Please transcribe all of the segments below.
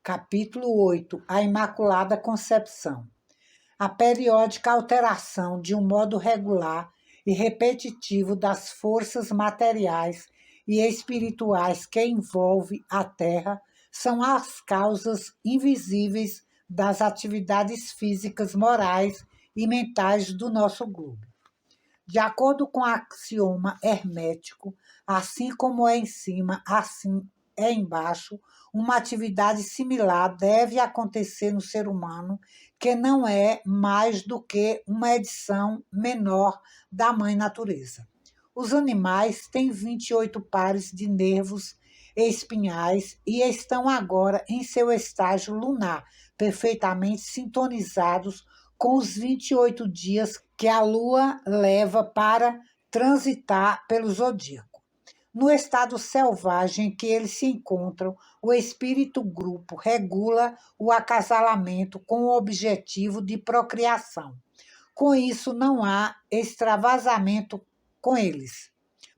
Capítulo 8. A Imaculada Concepção. A periódica alteração de um modo regular e repetitivo das forças materiais e espirituais que envolve a Terra são as causas invisíveis das atividades físicas, morais e mentais do nosso globo. De acordo com o axioma hermético, assim como é em cima, assim é embaixo, uma atividade similar deve acontecer no ser humano, que não é mais do que uma edição menor da Mãe Natureza. Os animais têm 28 pares de nervos espinhais e estão agora em seu estágio lunar, perfeitamente sintonizados com os 28 dias que a Lua leva para transitar pelo zodíaco. No estado selvagem em que eles se encontram, o espírito-grupo regula o acasalamento com o objetivo de procriação. Com isso, não há extravasamento com eles.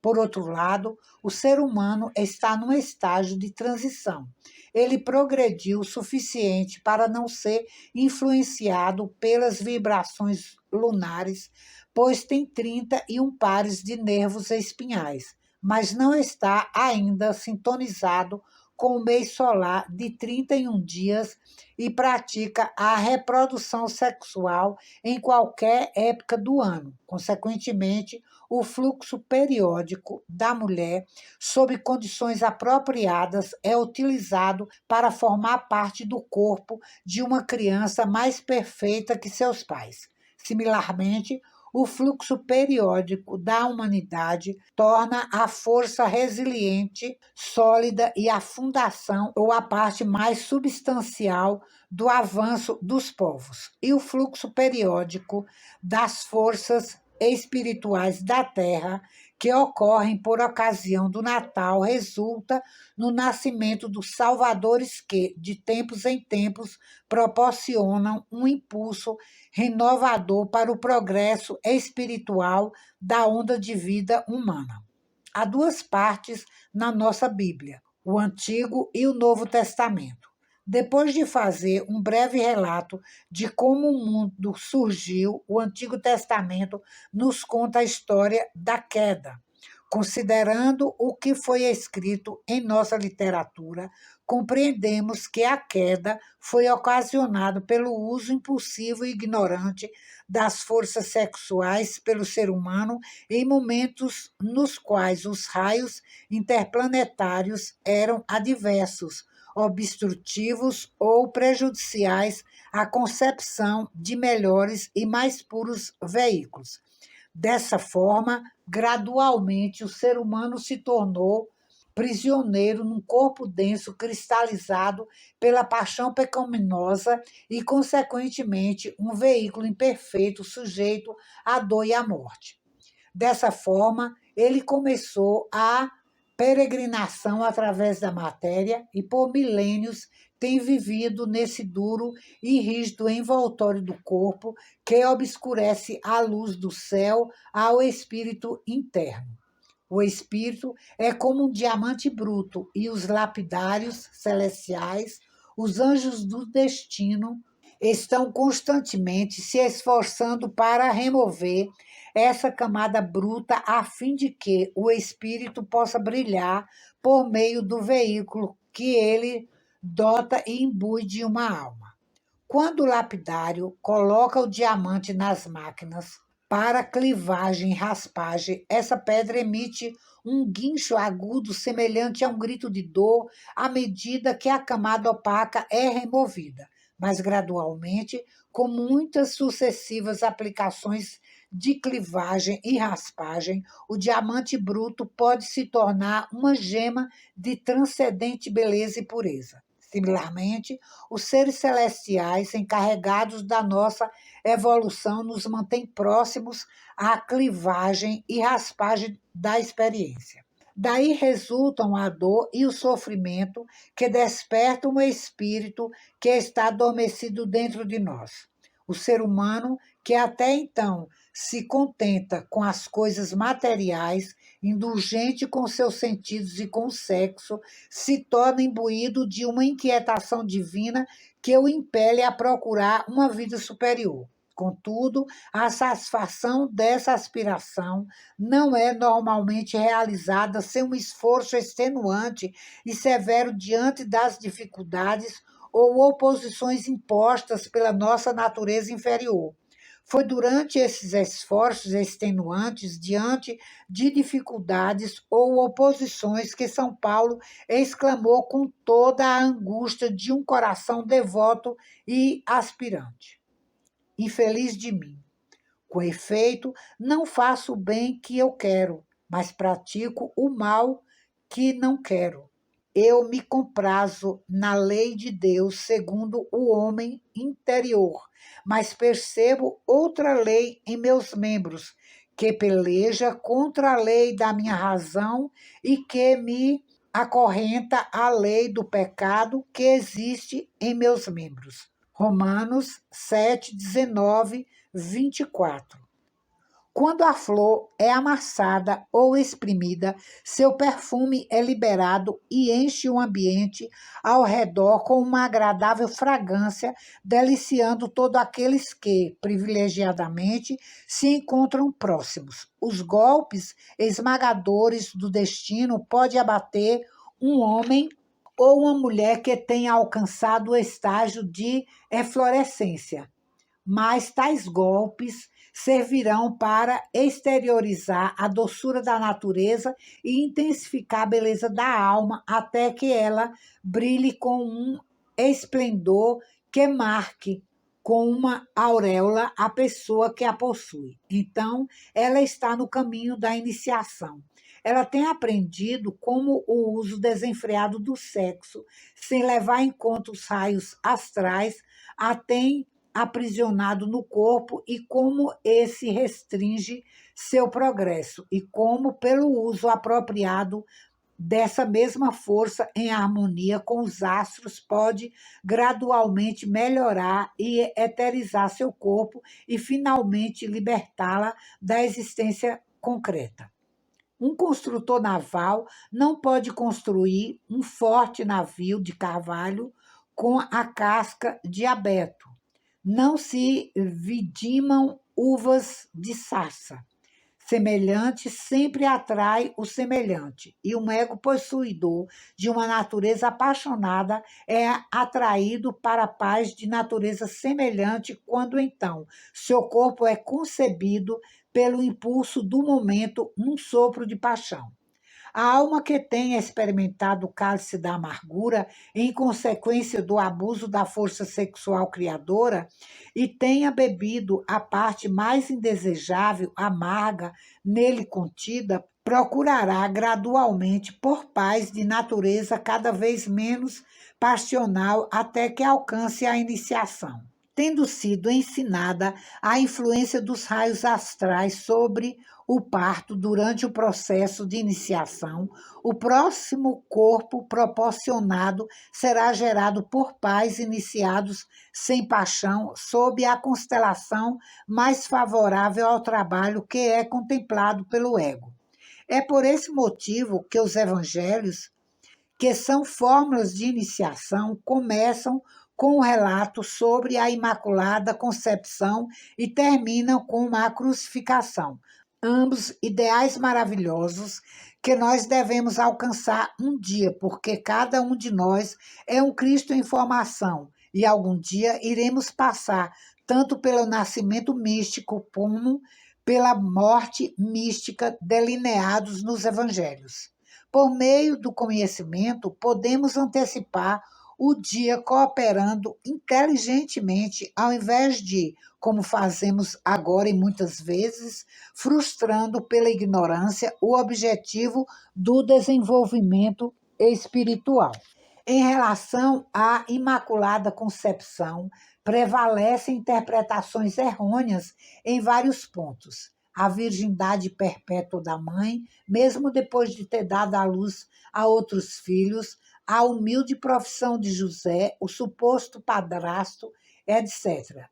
Por outro lado, o ser humano está num estágio de transição. Ele progrediu o suficiente para não ser influenciado pelas vibrações lunares, pois tem 31 pares de nervos espinhais, mas não está ainda sintonizado com o mês solar de 31 dias e pratica a reprodução sexual em qualquer época do ano. Consequentemente, o fluxo periódico da mulher, sob condições apropriadas, é utilizado para formar parte do corpo de uma criança mais perfeita que seus pais. Similarmente, o fluxo periódico da humanidade torna a força resiliente, sólida e a fundação ou a parte mais substancial do avanço dos povos. E o fluxo periódico das forças espirituais da Terra, que ocorrem por ocasião do Natal, resulta no nascimento dos salvadores que, de tempos em tempos, proporcionam um impulso renovador para o progresso espiritual da onda de vida humana. Há duas partes na nossa Bíblia, o Antigo e o Novo Testamento. Depois de fazer um breve relato de como o mundo surgiu, o Antigo Testamento nos conta a história da queda. Considerando o que foi escrito em nossa literatura, compreendemos que a queda foi ocasionada pelo uso impulsivo e ignorante das forças sexuais pelo ser humano em momentos nos quais os raios interplanetários eram adversos, obstrutivos ou prejudiciais à concepção de melhores e mais puros veículos. Dessa forma, gradualmente, o ser humano se tornou prisioneiro num corpo denso cristalizado pela paixão pecaminosa e, consequentemente, um veículo imperfeito sujeito à dor e à morte. Dessa forma, ele começou a peregrinação através da matéria e, por milênios, tem vivido nesse duro e rígido envoltório do corpo que obscurece a luz do céu ao espírito interno. O espírito é como um diamante bruto e os lapidários celestiais, os anjos do destino, estão constantemente se esforçando para remover essa camada bruta a fim de que o espírito possa brilhar por meio do veículo que ele dota e imbui de uma alma. Quando o lapidário coloca o diamante nas máquinas para clivagem e raspagem, essa pedra emite um guincho agudo semelhante a um grito de dor à medida que a camada opaca é removida, mas gradualmente, com muitas sucessivas aplicações de clivagem e raspagem, o diamante bruto pode se tornar uma gema de transcendente beleza e pureza. Similarmente, os seres celestiais encarregados da nossa evolução nos mantêm próximos à clivagem e raspagem da experiência. Daí resultam a dor e o sofrimento que despertam o espírito que está adormecido dentro de nós. O ser humano, que até então se contenta com as coisas materiais, indulgente com seus sentidos e com o sexo, se torna imbuído de uma inquietação divina que o impele a procurar uma vida superior. Contudo, a satisfação dessa aspiração não é normalmente realizada sem um esforço extenuante e severo diante das dificuldades ou oposições impostas pela nossa natureza inferior. Foi durante esses esforços extenuantes, diante de dificuldades ou oposições, que São Paulo exclamou com toda a angústia de um coração devoto e aspirante: Infeliz de mim! Com efeito, não faço o bem que eu quero, mas pratico o mal que não quero. Eu me comprazo na lei de Deus segundo o homem interior, mas percebo outra lei em meus membros, que peleja contra a lei da minha razão e que me acorrenta à lei do pecado que existe em meus membros. Romanos 7, 19, 24. Quando a flor é amassada ou exprimida, seu perfume é liberado e enche o ambiente ao redor com uma agradável fragrância, deliciando todos aqueles que, privilegiadamente, se encontram próximos. Os golpes esmagadores do destino podem abater um homem ou uma mulher que tenha alcançado o estágio de eflorescência, mas tais golpes servirão para exteriorizar a doçura da natureza e intensificar a beleza da alma até que ela brilhe com um esplendor que marque com uma auréola a pessoa que a possui. Então, ela está no caminho da iniciação. Ela tem aprendido como o uso desenfreado do sexo, sem levar em conta os raios astrais, a tem aprisionado no corpo e como esse restringe seu progresso e como, pelo uso apropriado dessa mesma força em harmonia com os astros, pode gradualmente melhorar e eterizar seu corpo e finalmente libertá-la da existência concreta. Um construtor naval não pode construir um forte navio de carvalho com a casca de abeto. Não se vidimam uvas de sarça. Semelhante sempre atrai o semelhante, e um ego possuidor de uma natureza apaixonada é atraído para a paz de natureza semelhante quando então seu corpo é concebido pelo impulso do momento num sopro de paixão. A alma que tenha experimentado o cálice da amargura em consequência do abuso da força sexual criadora e tenha bebido a parte mais indesejável, amarga, nele contida, procurará gradualmente por paz de natureza cada vez menos passional até que alcance a iniciação. Tendo sido ensinada a influência dos raios astrais sobre o parto durante o processo de iniciação, o próximo corpo proporcionado será gerado por pais iniciados sem paixão, sob a constelação mais favorável ao trabalho que é contemplado pelo ego. É por esse motivo que os evangelhos, que são fórmulas de iniciação, começam com o relato sobre a Imaculada Concepção e terminam com uma crucificação. Ambos ideais maravilhosos que nós devemos alcançar um dia, porque cada um de nós é um Cristo em formação e algum dia iremos passar tanto pelo nascimento místico como pela morte mística delineados nos evangelhos. Por meio do conhecimento, podemos antecipar o dia cooperando inteligentemente, ao invés de, como fazemos agora e muitas vezes, frustrando pela ignorância o objetivo do desenvolvimento espiritual. Em relação à Imaculada Concepção, prevalecem interpretações errôneas em vários pontos. A virgindade perpétua da mãe, mesmo depois de ter dado à luz a outros filhos, a humilde profissão de José, o suposto padrasto, etc.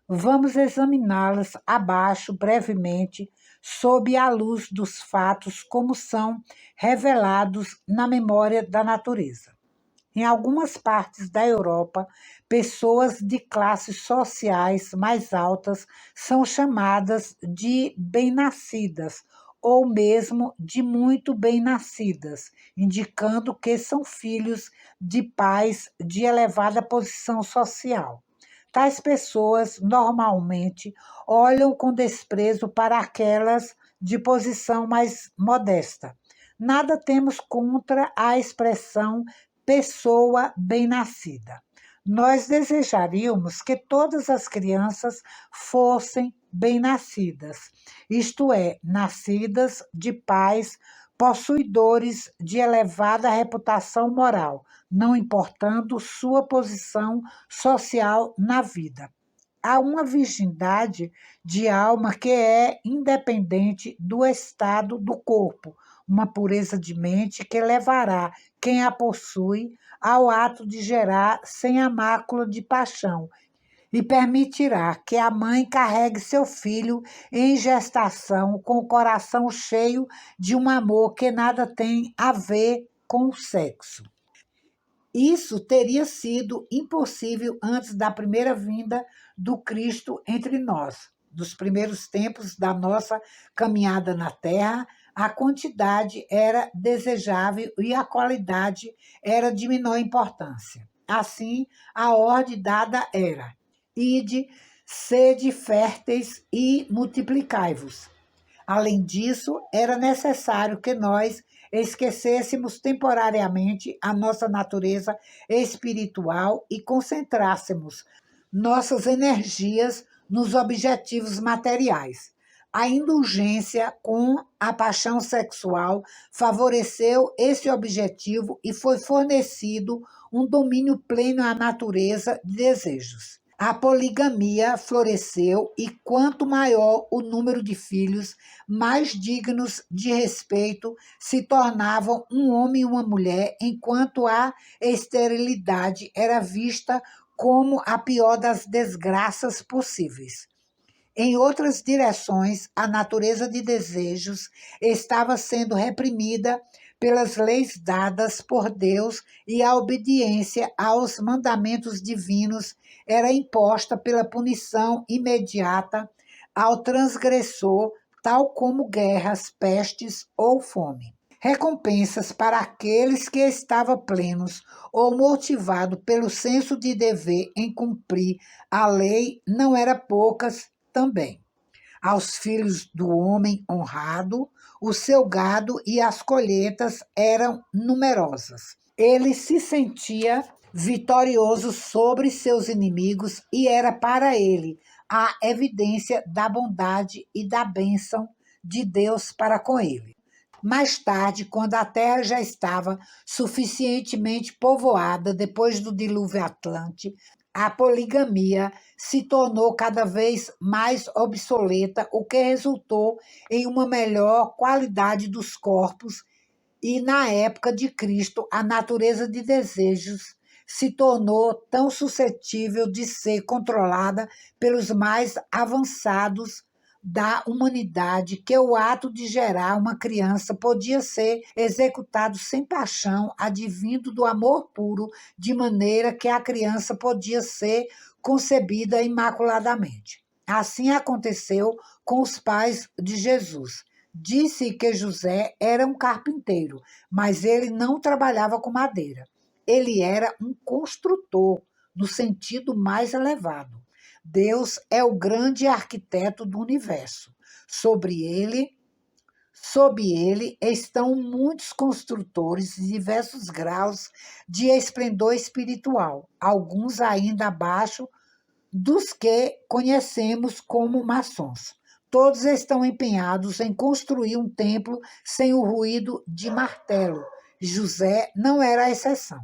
Vamos examiná-las abaixo brevemente, sob a luz dos fatos como são revelados na memória da natureza. Em algumas partes da Europa, pessoas de classes sociais mais altas são chamadas de bem-nascidas ou mesmo de muito bem-nascidas, indicando que são filhos de pais de elevada posição social. Tais pessoas normalmente olham com desprezo para aquelas de posição mais modesta. Nada temos contra a expressão pessoa bem-nascida. Nós desejaríamos que todas as crianças fossem bem-nascidas, isto é, nascidas de pais possuidores de elevada reputação moral, não importando sua posição social na vida. Há uma virgindade de alma que é independente do estado do corpo, uma pureza de mente que levará quem a possui ao ato de gerar sem a mácula de paixão e permitirá que a mãe carregue seu filho em gestação com o coração cheio de um amor que nada tem a ver com o sexo. Isso teria sido impossível antes da primeira vinda do Cristo entre nós. Dos primeiros tempos da nossa caminhada na Terra, a quantidade era desejável e a qualidade era de menor importância. Assim, a ordem dada era: ide, sede férteis e multiplicai-vos. Além disso, era necessário que nós esquecêssemos temporariamente a nossa natureza espiritual e concentrássemos nossas energias nos objetivos materiais. A indulgência com a paixão sexual favoreceu esse objetivo e foi fornecido um domínio pleno à natureza de desejos. A poligamia floresceu e quanto maior o número de filhos, mais dignos de respeito se tornavam um homem e uma mulher, enquanto a esterilidade era vista como a pior das desgraças possíveis. Em outras direções, a natureza de desejos estava sendo reprimida pelas leis dadas por Deus e a obediência aos mandamentos divinos era imposta pela punição imediata ao transgressor, tal como guerras, pestes ou fome. Recompensas para aqueles que estavam plenos ou motivados pelo senso de dever em cumprir a lei não eram poucas também. Aos filhos do homem honrado, o seu gado e as colheitas eram numerosas. Ele se sentia vitorioso sobre seus inimigos e era para ele a evidência da bondade e da bênção de Deus para com ele. Mais tarde, quando a terra já estava suficientemente povoada depois do dilúvio Atlântico, a poligamia se tornou cada vez mais obsoleta, o que resultou em uma melhor qualidade dos corpos e, na época de Cristo, a natureza de desejos se tornou tão suscetível de ser controlada pelos mais avançados da humanidade que o ato de gerar uma criança podia ser executado sem paixão, advindo do amor puro, de maneira que a criança podia ser concebida imaculadamente. Assim aconteceu com os pais de Jesus. Disse que José era um carpinteiro, mas ele não trabalhava com madeira. Ele era um construtor, no sentido mais elevado. Deus é o grande arquiteto do universo. Sob ele estão muitos construtores de diversos graus de esplendor espiritual, alguns ainda abaixo dos que conhecemos como maçons. Todos estão empenhados em construir um templo sem o ruído de martelo. José não era a exceção.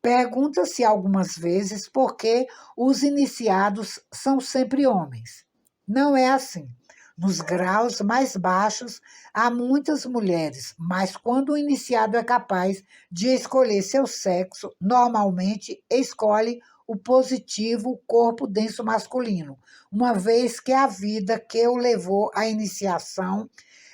Pergunta-se algumas vezes por que os iniciados são sempre homens. Não é assim. Nos graus mais baixos há muitas mulheres, mas quando o iniciado é capaz de escolher seu sexo, normalmente escolhe o positivo corpo denso masculino, uma vez que a vida que o levou à iniciação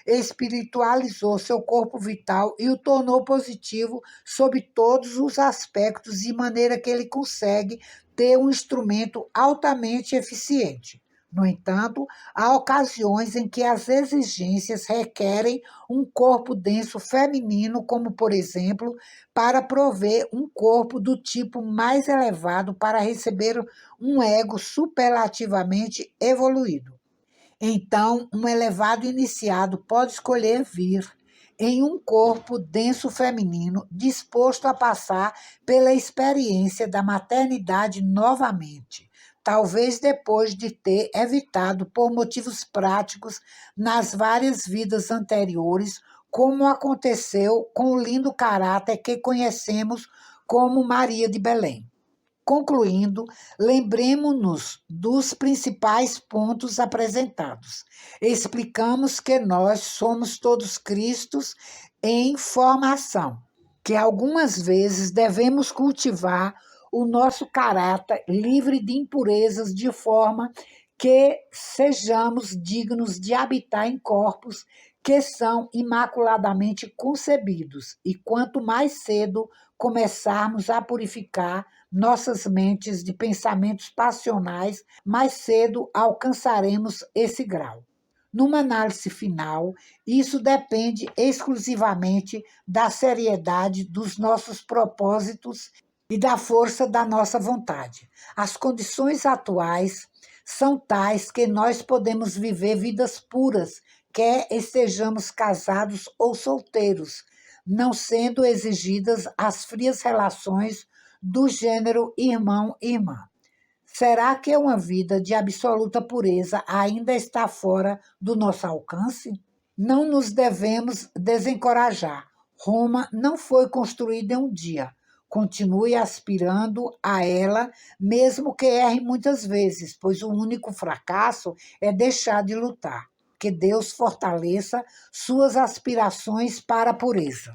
espiritualizou seu corpo vital e o tornou positivo sob todos os aspectos, de maneira que ele consegue ter um instrumento altamente eficiente. No entanto, há ocasiões em que as exigências requerem um corpo denso feminino, como, por exemplo, para prover um corpo do tipo mais elevado para receber um ego superlativamente evoluído. Então, um elevado iniciado pode escolher vir em um corpo denso feminino, disposto a passar pela experiência da maternidade novamente, talvez depois de ter evitado, por motivos práticos, nas várias vidas anteriores, como aconteceu com o lindo caráter que conhecemos como Maria de Belém. Concluindo, lembremos-nos dos principais pontos apresentados. Explicamos que nós somos todos Cristos em formação, que algumas vezes devemos cultivar o nosso caráter livre de impurezas, de forma que sejamos dignos de habitar em corpos que são imaculadamente concebidos, e quanto mais cedo começarmos a purificar nossas mentes de pensamentos passionais, mais cedo alcançaremos esse grau. Numa análise final, isso depende exclusivamente da seriedade dos nossos propósitos e da força da nossa vontade. As condições atuais são tais que nós podemos viver vidas puras, quer estejamos casados ou solteiros, não sendo exigidas as frias relações do gênero irmão-irmã. Será que uma vida de absoluta pureza ainda está fora do nosso alcance? Não nos devemos desencorajar. Roma não foi construída em um dia. Continue aspirando a ela, mesmo que erre muitas vezes, pois o único fracasso é deixar de lutar. Que Deus fortaleça suas aspirações para a pureza.